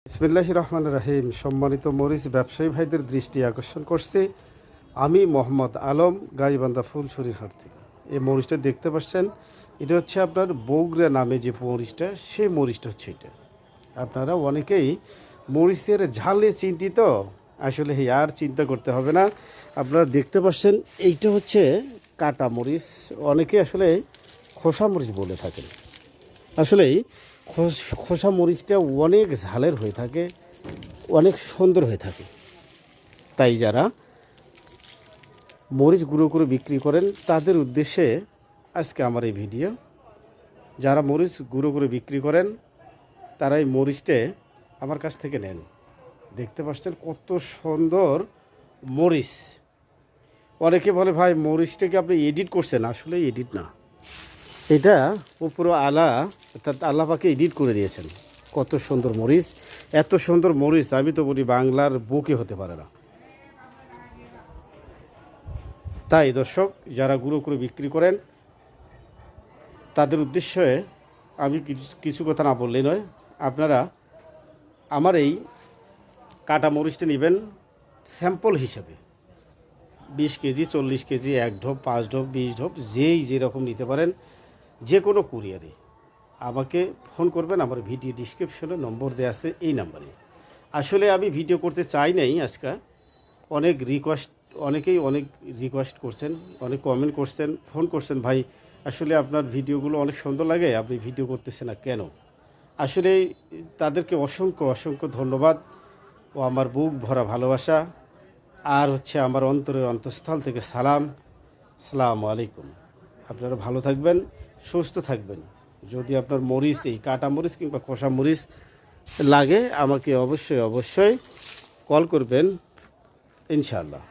বিসমিল্লাহির রহমানির রহিম। সম্মানিত মরিচ ব্যবসায়ী ভাইদের দৃষ্টি আকর্ষণ করছি আমি মোহাম্মদ আলম, গাইবান্ধা ফুলছড়ির হাট থেকে। এই মরিচটা দেখতে পাচ্ছেন, এটা হচ্ছে আপনার বগুড়া নামে যে মরিচটা, সেই মরিচটা হচ্ছে এটা। আপনারা অনেকেই মরিচের ঝালে চিন্তিত, আসলে আর চিন্তা করতে হবে না। আপনারা দেখতে পাচ্ছেন এইটা হচ্ছে কাটা মরিচ, অনেকে আসলে খোসা মরিচ বলে থাকেন। আসলেই খোসা মরিচটা অনেক ঝালের হয়ে থাকে, অনেক সুন্দর হয়ে থাকে। তাই যারা মরিচ গুঁড়ো করে বিক্রি করেন তাদের উদ্দেশ্যে আজকে আমার এই ভিডিও। যারা মরিচ গুঁড়ো করে বিক্রি করেন তারা এই মরিচটা আমার কাছ থেকে নেন। দেখতে পাচ্ছেন কত সুন্দর মরিচ। অনেকে বলে ভাই মরিচটাকে আপনি এডিট করছেন, আসলে এডিট না, এটা উপরে অর্থাৎ আল্লাহ পাকে এডিট করে দিয়েছেন। কত সুন্দর মরিচ, এত সুন্দর মরিচ আমি তো বলি বাংলার বুকে হতে পারে না। তাই দর্শক, যারা গুঁড়ো করে বিক্রি করেন তাদের উদ্দেশ্যে আমি কিছু কথা না বললেই নয়। আপনারা আমার এই কাটা মরিচটা নেবেন স্যাম্পল হিসেবে, 20 কেজি, 40 কেজি, 1 ঢোপ, 5 ঢোপ, 20 ঢোপ, যেই যেরকম নিতে পারেন, যে কোনো কুরিয়ারে আমাকে ফোন করবেন। আমার ভিডিও ডিসক্রিপশনে নম্বর দেওয়া আছে, এই নাম্বারে। আসলে আমি ভিডিও করতে চাই নাই আজকে, অনেকেই অনেক রিকোয়েস্ট করছেন, অনেক কমেন্ট করছেন, ফোন করছেন, ভাই আসলে আপনার ভিডিওগুলো অনেক সুন্দর লাগে, আপনি ভিডিও করতেছেন না কেন? আসলে তাদেরকে অসংখ্য অসংখ্য ধন্যবাদ ও আমার বুক ভরা ভালোবাসা, আর হচ্ছে আমার অন্তরের অন্তঃস্থল থেকে সালাম। আসসালামু আলাইকুম। আপনারা ভালো থাকবেন, সুস্থ থাকবেন। যদি আপনার মরিচ, এই কাটা মরিচ কিংবা কষা মরিচ লাগে, আমাকে অবশ্যই অবশ্যই কল করবেন, ইনশাআল্লাহ।